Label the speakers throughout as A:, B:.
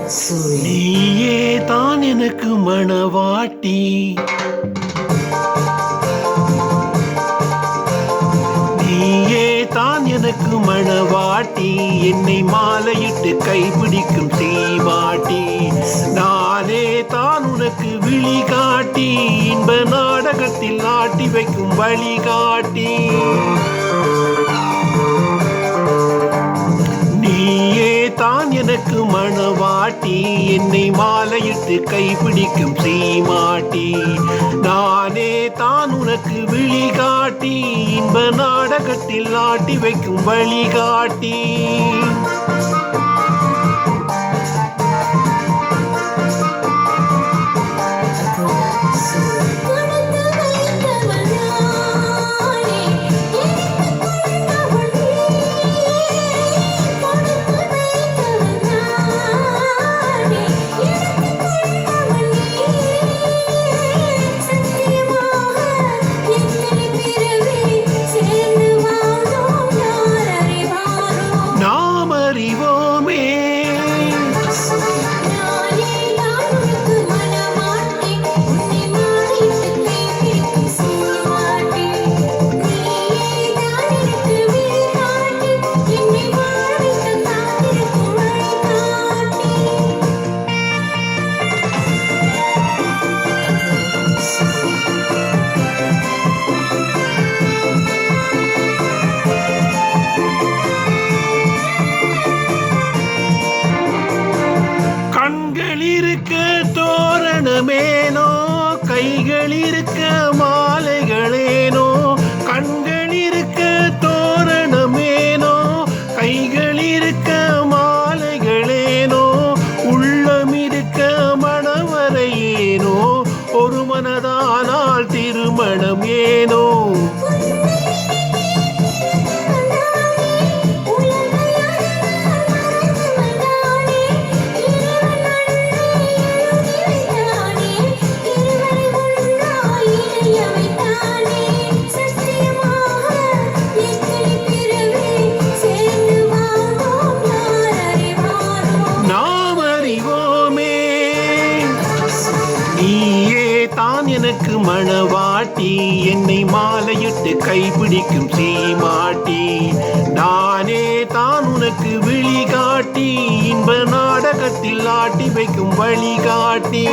A: நீயே தான் எனக்கு மணவாட்டி, நீயே தான் எனக்கு மணவாட்டி, என்னை மாலையிட்டு கைப்பிடிக்கும் சீமாட்டி, நானே தான் உனக்கு விழிகாட்டி, இன்ப நாடகத்தில் ஆட்டி வைக்கும் வழிகாட்டி. நீயே தான் எனக்கு மணவாட்டி, என்னை மாலையிட்டு கைப்பிடிக்கும் சீமாட்டி, நானே தான் உனக்கு விழிகாட்டி, இன்ப நாடகத்தில் ஆட்டி வைக்கும் வழிகாட்டி. கண்கள் இருக்க தோரணமேனோ, கைகள் இருக்க மாலைகளேனோ, கண்கள் இருக்க தோரணமேனோ, கைகள் இருக்க மாலைகளேனோ, உள்ளம் இருக்க மணவரையேனோ, ஒரு மனதானால் திருமணம் ஏனோ. நீயே தான் எனக்கு மணவாட்டி, என்னை மாலையிட்டு கைப்பிடிக்கும் சீமாட்டி, நானே தான் உனக்கு விழிகாட்டி, இன்ப நாடகத்தில் ஆட்டி வைக்கும் வழிகாட்டி.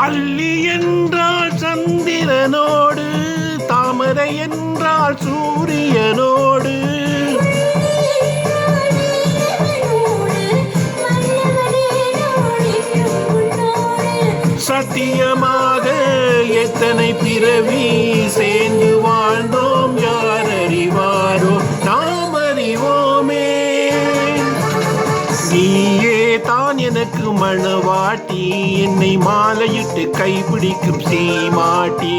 A: அல்லி என்றால் சந்திரனோடு, தாமரை என்றால் சூரியனோடு, சத்தியமாக எத்தனை பிறவி சேர்ந்து வாழ்ந்தோம், யார் அறிவாரோ, நாம் அறிவோமே. நீயே தான் எனக்கு மணவாட்டி, என்னை மாலையிட்டு கைப்பிடிக்கும் சீமாட்டி.